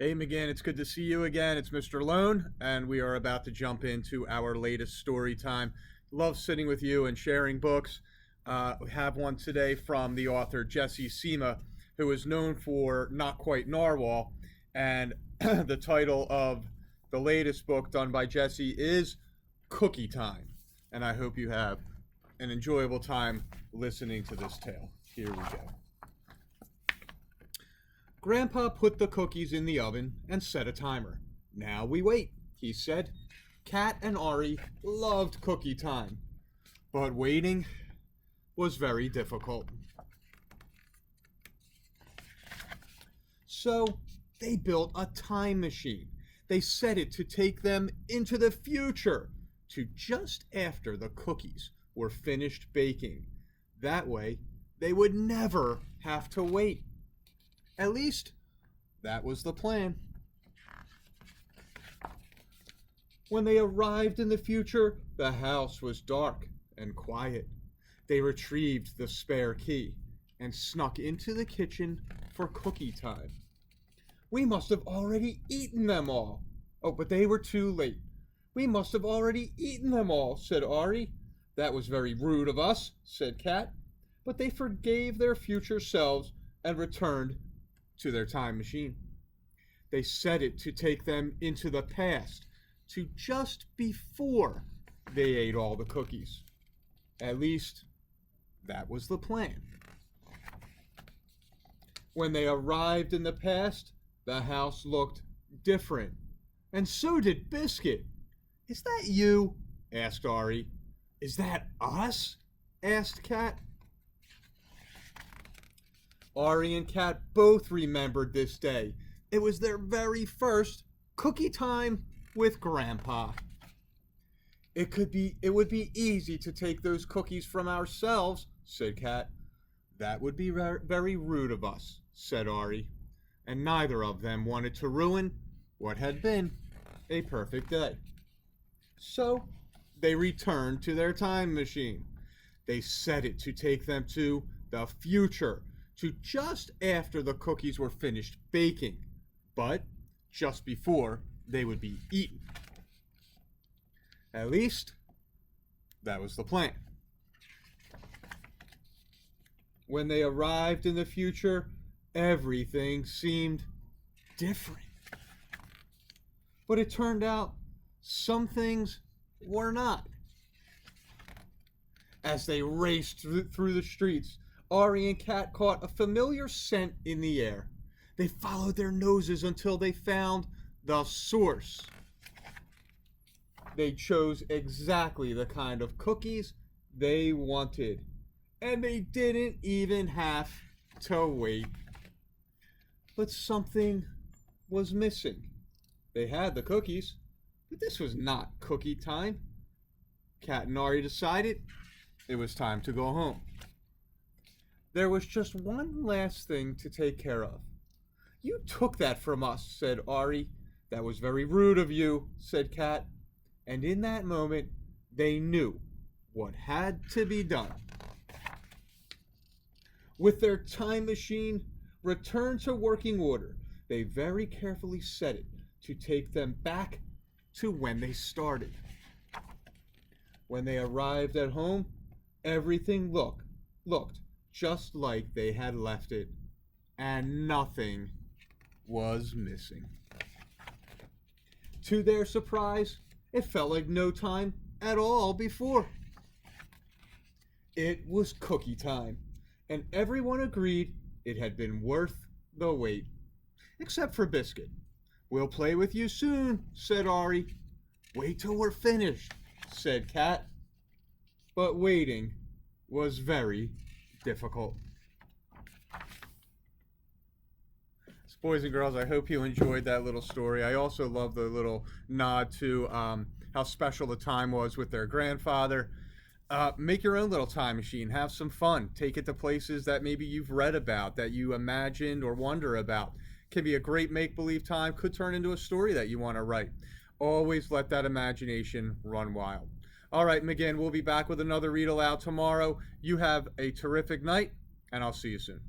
Hey, McGinn, it's good to see you again. It's Mr. Lohn, and we are about to jump into our latest story time. Love sitting with you and sharing books. We have one today from the author Jesse Sema, who is known for Not Quite Narwhal. And the title of the latest book done by Jesse is Cookie Time. And I hope you have an enjoyable time listening to this tale. Here we go. Grandpa put the cookies in the oven and set a timer. Now we wait, he said. Kat and Ari loved cookie time, but waiting was very difficult. So they built a time machine. They set it to take them into the future, to just after the cookies were finished baking. That way, they would never have to wait. At least, that was the plan. When they arrived in the future, the house was dark and quiet. They retrieved the spare key and snuck into the kitchen for cookie time. We must have already eaten them all. Oh, but they were too late. We must have already eaten them all, said Ari. That was very rude of us, said Kat. But they forgave their future selves and returned to their time machine. They set it to take them into the past, to just before they ate all the cookies. At least, that was the plan. When they arrived in the past, the house looked different, and so did Biscuit. Is that you? Asked Ari. Is that us? Asked Kat. Ari and Kat both remembered this day. It was their very first cookie time with Grandpa. It would be easy to take those cookies from ourselves, said Kat. That would be very rude of us, said Ari. And neither of them wanted to ruin what had been a perfect day. So they returned to their time machine. They set it to take them to the future, to just after the cookies were finished baking, but just before they would be eaten. At least, that was the plan. When they arrived in the future, everything seemed different. But it turned out some things were not. As they raced through the streets, Ari and Kat caught a familiar scent in the air. They followed their noses until they found the source. They chose exactly the kind of cookies they wanted, and they didn't even have to wait. But something was missing. They had the cookies, but this was not cookie time. Kat and Ari decided it was time to go home. There was just one last thing to take care of. You took that from us, said Ari. That was very rude of you, said Kat. And in that moment, they knew what had to be done. With their time machine returned to working order, they very carefully set it to take them back to when they started. When they arrived at home, everything looked just like they had left it, and nothing was missing. To their surprise, it felt like no time at all before. It was cookie time, and everyone agreed it had been worth the wait, except for Biscuit. We'll play with you soon, said Ari. Wait till we're finished, said Kat. But waiting was very difficult. So boys and girls, I hope you enjoyed that little story. I also love the little nod to how special the time was with their grandfather. Make your own little time machine. Have some fun. Take it to places that maybe you've read about, that you imagined or wonder about. Can be a great make-believe time. Could turn into a story that you want to write. Always let that imagination run wild. All right, McGinn, we'll be back with another read aloud tomorrow. You have a terrific night, and I'll see you soon.